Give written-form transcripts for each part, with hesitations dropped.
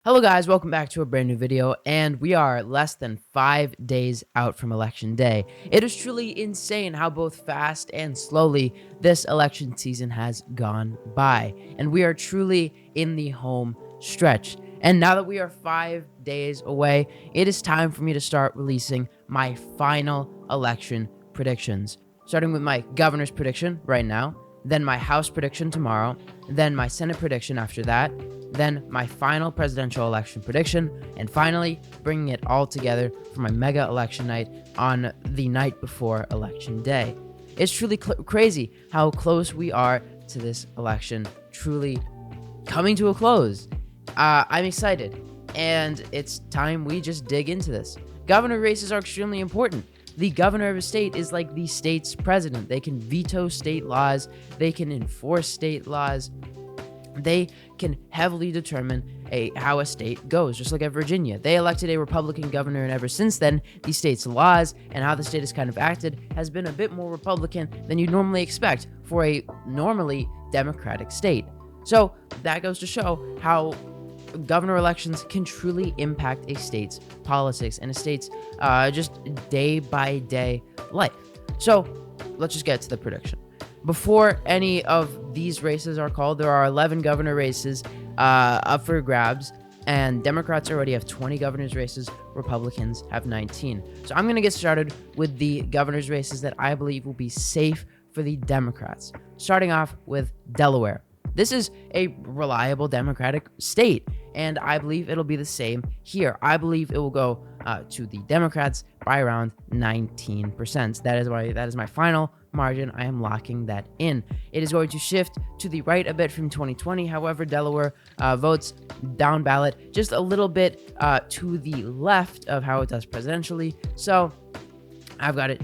Hello guys, welcome back to a brand new video, and we are less than 5 days out from election day. It is truly insane how both fast and slowly this election season has gone by, and we are truly in the home stretch. And now that we are 5 days away, it is time for me to start releasing my final election predictions. Starting with my governor's prediction right now, then my House prediction tomorrow, then my Senate prediction after that, then my final presidential election prediction, and finally bringing it all together for my mega election night on the night before election day. It's truly crazy how close we are to this election truly coming to a close. I'm excited, and it's time we just dig into this. Governor races are extremely important. The governor of a state is like the state's president. They can veto state laws, they can enforce state laws, they can heavily determine how a state goes, just like at Virginia. They elected a Republican governor, and ever since then, the state's laws and how the state has kind of acted has been a bit more Republican than you'd normally expect for a normally Democratic state. So that goes to show how governor elections can truly impact a state's politics and a state's just day-by-day life. So let's just get to the prediction. Before any of these races are called, there are 11 governor races up for grabs, and Democrats already have 20 governor's races, Republicans have 19. So I'm going to get started with the governor's races that I believe will be safe for the Democrats. Starting off with Delaware. This is a reliable Democratic state, and I believe it'll be the same here. I believe it will go to the Democrats by around 19%. That is my final margin. I am locking that in. It is going to shift to the right a bit from 2020. However, Delaware votes down ballot just a little bit to the left of how it does presidentially. So I've got it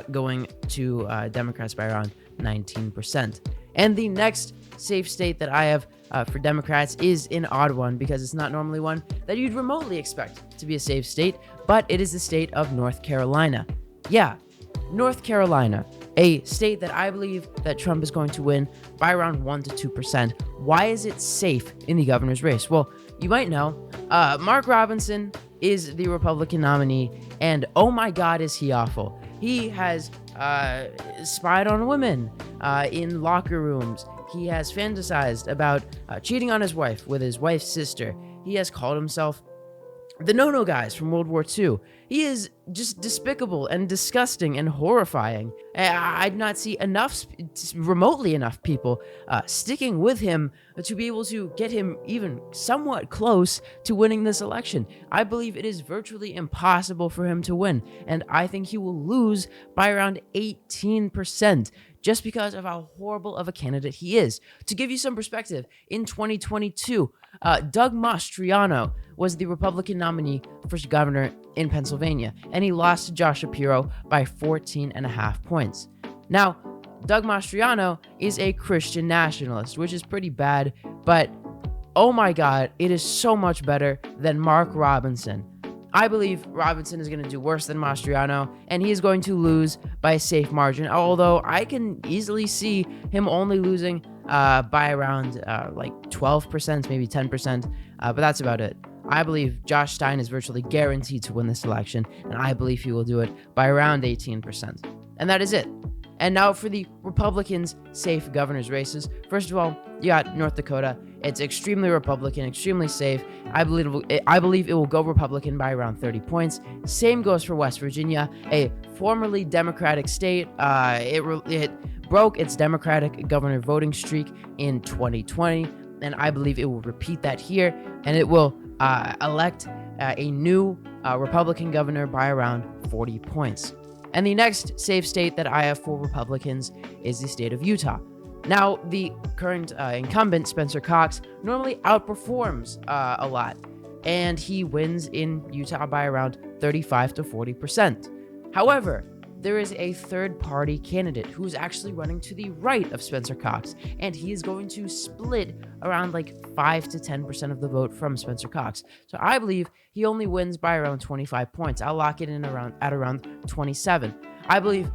going to Democrats by around 19%. And the next safe state that I have for Democrats is an odd one, because it's not normally one that you'd remotely expect to be a safe state, but it is the state of North Carolina. Yeah, North Carolina, a state that I believe that Trump is going to win by around 1 to 2%. Why is it safe in the governor's race? Well, you might know, Mark Robinson is the Republican nominee, and oh my God, is he awful. He has spied on women in locker rooms. He has fantasized about cheating on his wife with his wife's sister. He has called himself the no-no guys from World War II. He is just despicable and disgusting and horrifying. I'd not see remotely enough people sticking with him to be able to get him even somewhat close to winning this election. I believe it is virtually impossible for him to win, and I think he will lose by around 18%. Just because of how horrible of a candidate he is. To give you some perspective, in 2022, Doug Mastriano was the Republican nominee for governor in Pennsylvania, and he lost to Josh Shapiro by 14.5 points. Now, Doug Mastriano is a Christian nationalist, which is pretty bad, but oh my God, it is so much better than Mark Robinson. I believe Robinson is going to do worse than Mastriano, and he is going to lose by a safe margin, although I can easily see him only losing by around like 12%, maybe 10%, but that's about it. I believe Josh Stein is virtually guaranteed to win this election, and I believe he will do it by around 18%. And that is it. And now for the Republicans' safe governor's races. First of all, you got North Dakota. It's extremely Republican, extremely safe. I believe it will go Republican by around 30 points. Same goes for West Virginia, a formerly Democratic state. It broke its Democratic governor voting streak in 2020, and I believe it will repeat that here, and it will elect a new Republican governor by around 40 points. And the next safe state that I have for Republicans is the state of Utah. Now, the current incumbent, Spencer Cox, normally outperforms a lot, and he wins in Utah by around 35 to 40%. However, there is a third-party candidate who's actually running to the right of Spencer Cox, and he is going to split around like 5 to 10% of the vote from Spencer Cox. So I believe he only wins by around 25 points. I'll lock it in at around 27. I believe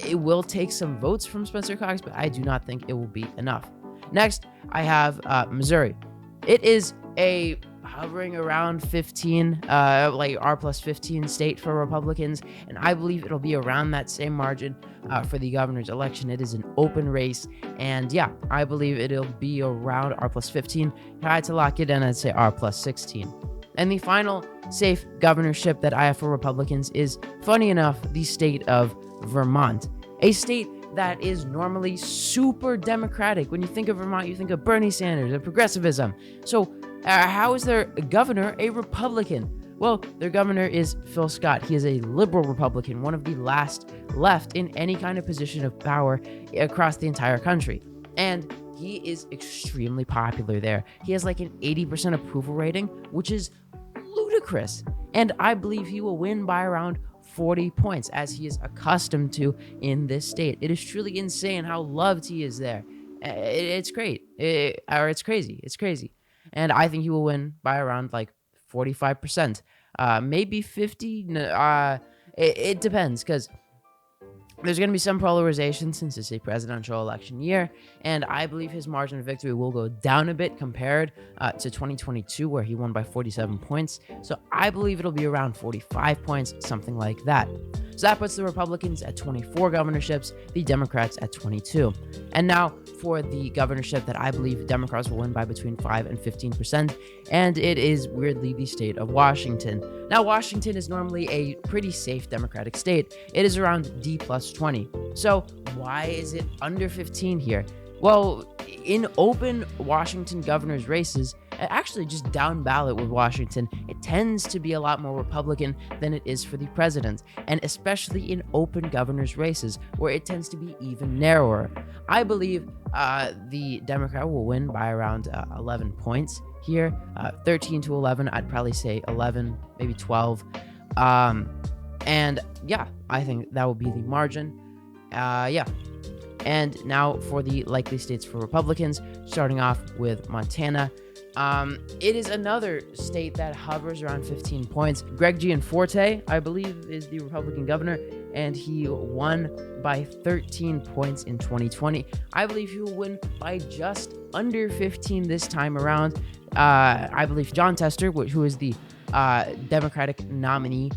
it will take some votes from Spencer Cox, but I do not think it will be enough. Next, I have Missouri. It is a hovering around 15, like R plus 15 state for Republicans, and I believe it'll be around that same margin for the governor's election. It is an open race, and yeah, I believe it'll be around R plus 15. If I had to lock it in, I'd say R plus 16. And the final safe governorship that I have for Republicans is, funny enough, the state of Vermont, a state that is normally super Democratic. When you think of Vermont, you think of Bernie Sanders and progressivism. So how is their governor a Republican? Well, their governor is Phil Scott. He is a liberal Republican, one of the last left in any kind of position of power across the entire country. And he is extremely popular there. He has like an 80% approval rating, which is ludicrous. And I believe he will win by around 40 points, as he is accustomed to in this state. It is truly insane how loved he is there. It's great. It's crazy. It's crazy. And I think he will win by around like 45%. Maybe 50. It depends, because there's going to be some polarization since it's a presidential election year, and I believe his margin of victory will go down a bit compared to 2022, where he won by 47 points. So I believe it'll be around 45 points, something like that. So that puts the Republicans at 24 governorships, the Democrats at 22. And now for the governorship that I believe Democrats will win by between 5 and 15%, and it is weirdly the state of Washington. Now, Washington is normally a pretty safe Democratic state. It is around D plus 20. So why is it under 15 here? Well, in open Washington governor's races, actually just down ballot with Washington, it tends to be a lot more Republican than it is for the president, and especially in open governor's races where it tends to be even narrower. I believe the Democrat will win by around 11 points here, 13 to 11. I'd probably say 11, maybe 12. And yeah, I think that will be the margin. Yeah. And now for the likely states for Republicans, starting off with Montana. It is another state that hovers around 15 points. Greg Gianforte, I believe, is the Republican governor, and he won by 13 points in 2020. I believe he will win by just under 15 this time around. I believe John Tester, who is the Democratic nominee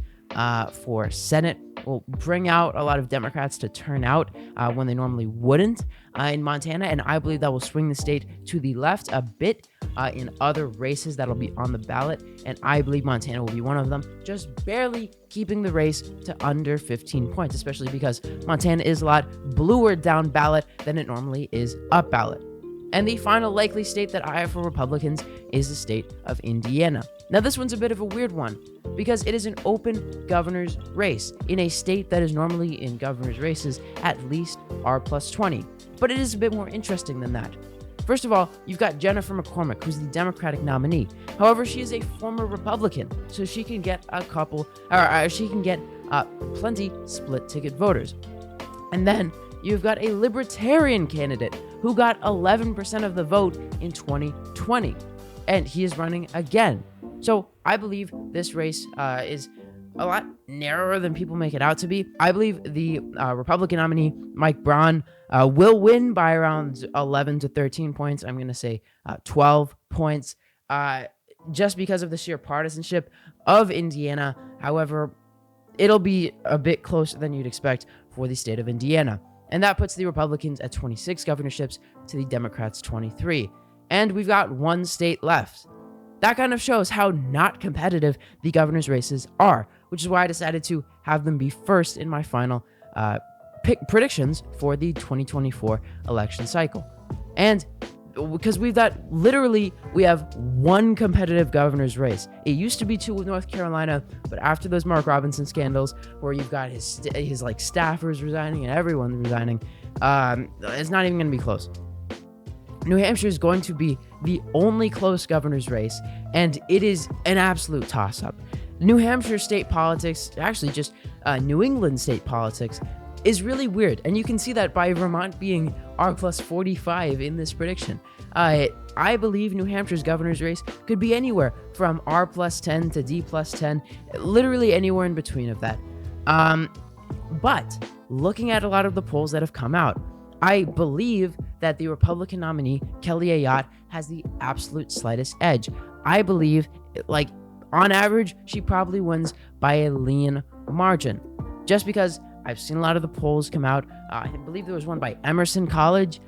for Senate, will bring out a lot of Democrats to turn out when they normally wouldn't in Montana, and I believe that will swing the state to the left a bit in other races that'll be on the ballot, and I believe Montana will be one of them, just barely keeping the race to under 15 points, especially because Montana is a lot bluer down ballot than it normally is up ballot. And the final likely state that I have for Republicans is the state of Indiana. Now, this one's a bit of a weird one because it is an open governor's race in a state that is normally in governor's races at least R plus 20. But it is a bit more interesting than that. First of all, you've got Jennifer McCormick, who's the Democratic nominee. However, she is a former Republican, so she can get plenty split ticket voters. And then you've got a Libertarian candidate who got 11% of the vote in 2020, and he is running again. So I believe this race is a lot narrower than people make it out to be. I believe the Republican nominee, Mike Braun, will win by around 11 to 13 points. I'm going to say 12 points, just because of the sheer partisanship of Indiana. However, it'll be a bit closer than you'd expect for the state of Indiana. And that puts the Republicans at 26 governorships to the Democrats' 23. And we've got one state left. That kind of shows how not competitive the governor's races are, which is why I decided to have them be first in my final predictions for the 2024 election cycle. And because we have one competitive governor's race. It used to be two with North Carolina, but after those Mark Robinson scandals, where you've got his like staffers resigning and everyone resigning, it's not even going to be close. New Hampshire is going to be the only close governor's race, and it is an absolute toss-up. New Hampshire state politics, actually just New England state politics, is really weird, and you can see that by Vermont being R plus 45 in this prediction. I believe New Hampshire's governor's race could be anywhere from R plus 10 to D plus 10, literally anywhere in between of that. But looking at a lot of the polls that have come out, I believe that the Republican nominee, Kelly Ayotte, has the absolute slightest edge. I believe like, on average, she probably wins by a lean margin. Just because I've seen a lot of the polls come out. I believe there was one by Emerson College,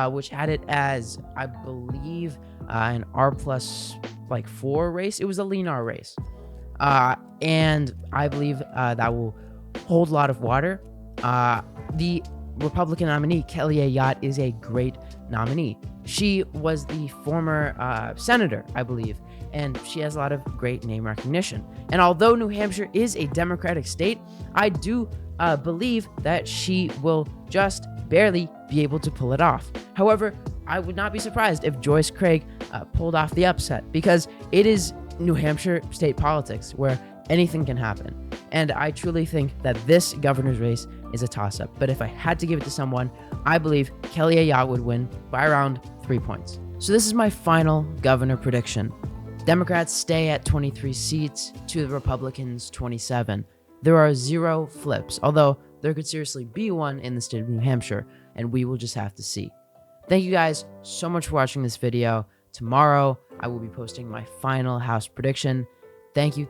which had it as, I believe, an R plus like 4 race. It was a lean R race. And I believe that will hold a lot of water. The Republican nominee, Kelly Ayotte, is a great nominee. She was the former senator, I believe, and she has a lot of great name recognition. And although New Hampshire is a Democratic state, I do believe that she will just barely be able to pull it off. However, I would not be surprised if Joyce Craig pulled off the upset, because it is New Hampshire state politics where anything can happen. And I truly think that this governor's race is a toss-up. But if I had to give it to someone, I believe Kelly Ayotte would win by around 3 points. So this is my final governor prediction. Democrats stay at 23 seats to the Republicans' 27. There are 0 flips, although there could seriously be one in the state of New Hampshire, and we will just have to see. Thank you guys so much for watching this video. Tomorrow, I will be posting my final House prediction. Thank you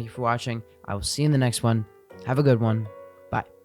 for watching. I will see you in the next one. Have a good one. Bye.